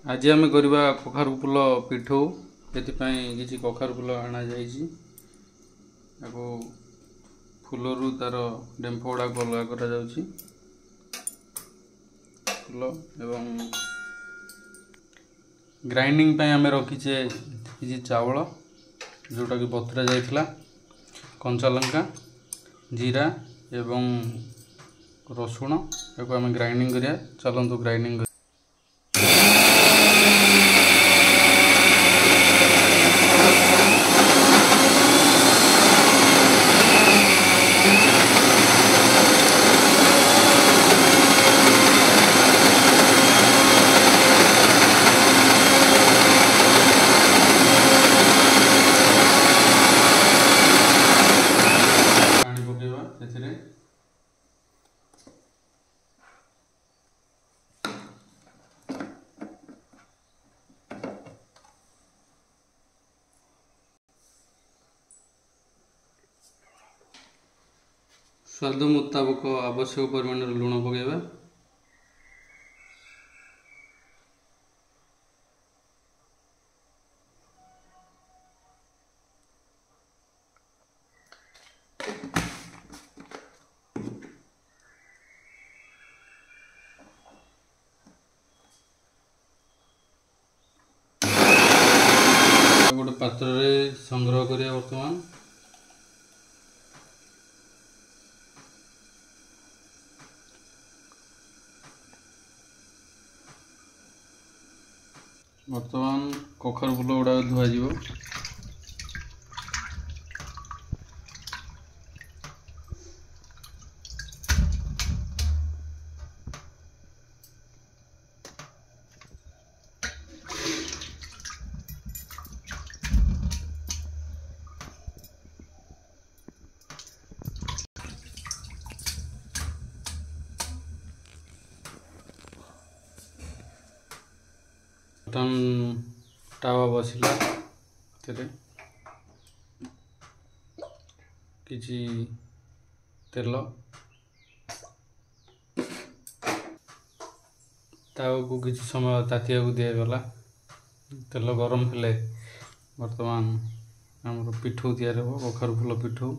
आज आम करवा कखारु फूल पिठौ किसी कखारु फूल आना जाइए फूल तार डेम्फ गुड़ा अलग कर फूल एवं ग्राइंडिंग आम रखीचे किसी चावल जोटा कि बतुरा जाइथिला कंचा लंका जीरा एवं रसुण या आम ग्राइंडिंग करिया चलतु ग्राइंडिंग स्वाद मुताबक आवश्यक परिमाण लुण पकेबा गोटे पात्र रे संग्रह करिया वर्तमान कखारु फूल गुड़ा धुआ टावा बसला किसी तेल तावा को किसी समय तातिया को दिगला तेल गरम हेले वर्तमान आम पिठौ तैयार हो कखारु फूल पिठौ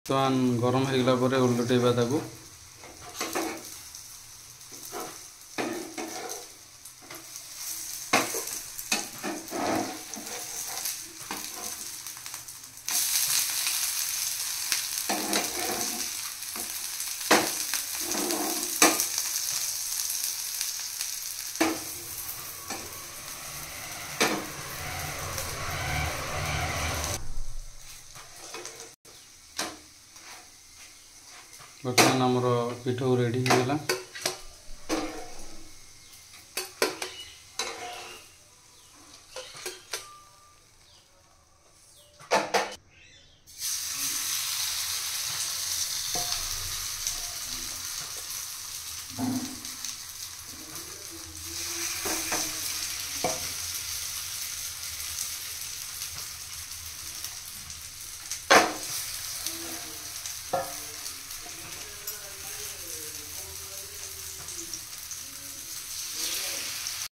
वर्तमान गरम हो गला उलटेबा ताकू बर्तमान आमर पिठौ रेडी हो गला।